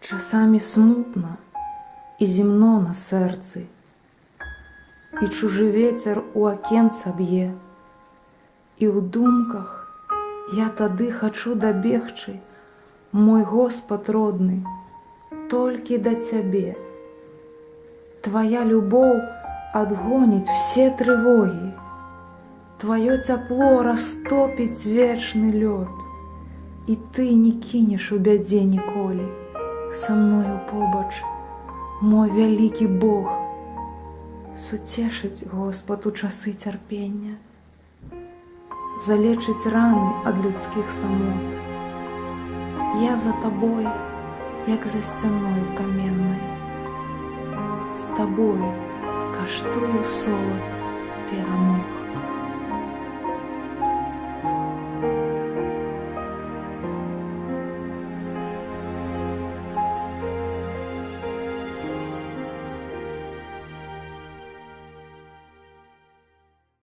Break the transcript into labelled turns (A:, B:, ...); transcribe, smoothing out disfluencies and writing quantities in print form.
A: Часамі смутна і зімно на сэрцы, і чужы вецер у акенца б'е, і ў думках я тады хачу дабегчы, мой Господ родны, толькі да цябе. Твая любоў адгоніць все трывогі, тваё цяпло растопіць вечны лёд, і ты не кінеш у бядзе ніколі. Са мною побач, мой вялікі Бог, суцешыць Господ у часы цярпення, залечыць раны ад людскіх самот. Я за табой, як за сцяною каменнай, з табой каштую солад перамог.